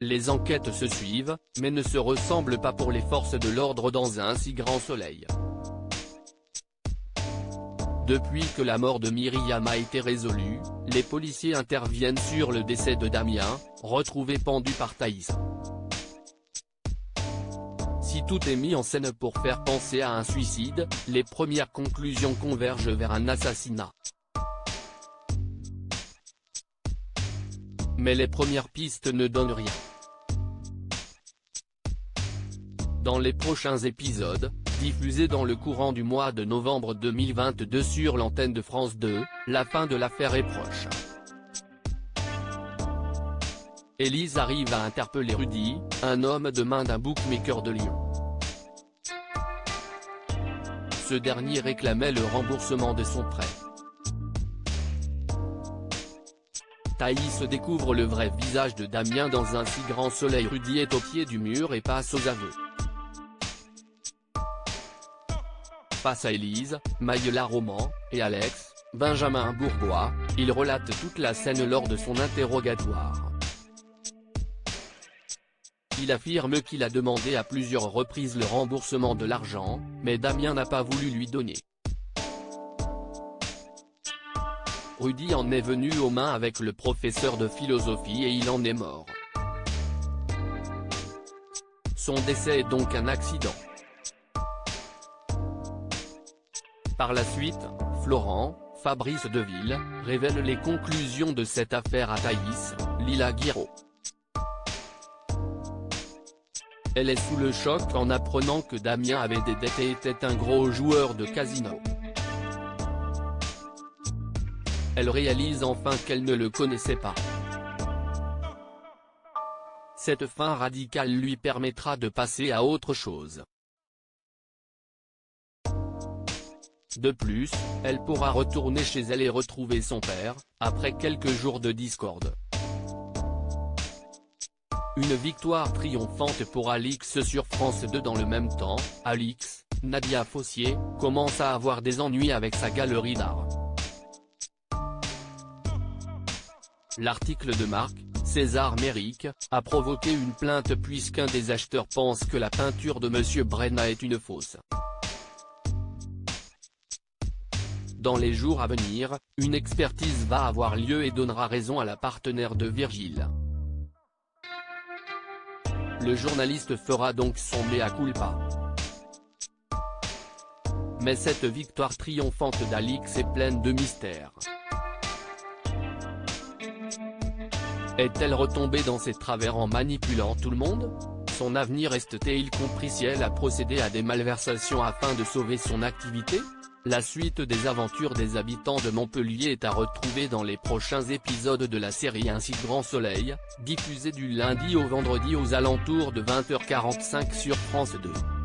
Les enquêtes se suivent, mais ne se ressemblent pas pour les forces de l'ordre dans un si grand soleil. Depuis que la mort de Myriam a été résolue, les policiers interviennent sur le décès de Damien, retrouvé pendu par Thaïs. Si tout est mis en scène pour faire penser à un suicide, les premières conclusions convergent vers un assassinat. Mais les premières pistes ne donnent rien. Dans les prochains épisodes, diffusés dans le courant du mois de novembre 2022 sur l'antenne de France 2, la fin de l'affaire est proche. Élise arrive à interpeller Rudy, un homme de main d'un bookmaker de Lyon. Ce dernier réclamait le remboursement de son prêt. Thaïs découvre le vrai visage de Damien dans un si grand soleil. Rudy est au pied du mur et passe aux aveux. Face à Élise, Maïla Roman, et Alex, Benjamin Bourgois, il relate toute la scène lors de son interrogatoire. Il affirme qu'il a demandé à plusieurs reprises le remboursement de l'argent, mais Damien n'a pas voulu lui donner. Rudy en est venu aux mains avec le professeur de philosophie et il en est mort. Son décès est donc un accident. Par la suite, Florent, Fabrice Deville, révèle les conclusions de cette affaire à Thaïs, Lila Guiraud. Elle est sous le choc en apprenant que Damien avait des dettes et était un gros joueur de casino. Elle réalise enfin qu'elle ne le connaissait pas. Cette fin radicale lui permettra de passer à autre chose. De plus, elle pourra retourner chez elle et retrouver son père, après quelques jours de discorde. Une victoire triomphante pour Alix sur France 2. Dans le même temps, Alix, Nadia Fossier, commence à avoir des ennuis avec sa galerie d'art. L'article de Marc, César Méric, a provoqué une plainte puisqu'un des acheteurs pense que la peinture de Monsieur Brenna est une fausse. Dans les jours à venir, une expertise va avoir lieu et donnera raison à la partenaire de Virgile. Le journaliste fera donc son mea culpa. Mais cette victoire triomphante d'Alix est pleine de mystères. Est-elle retombée dans ses travers en manipulant tout le monde? Son avenir reste-t-il compris si elle a procédé à des malversations afin de sauver son activité? La suite des aventures des habitants de Montpellier est à retrouver dans les prochains épisodes de la série Un si grand soleil, diffusée du lundi au vendredi aux alentours de 20h45 sur France 2.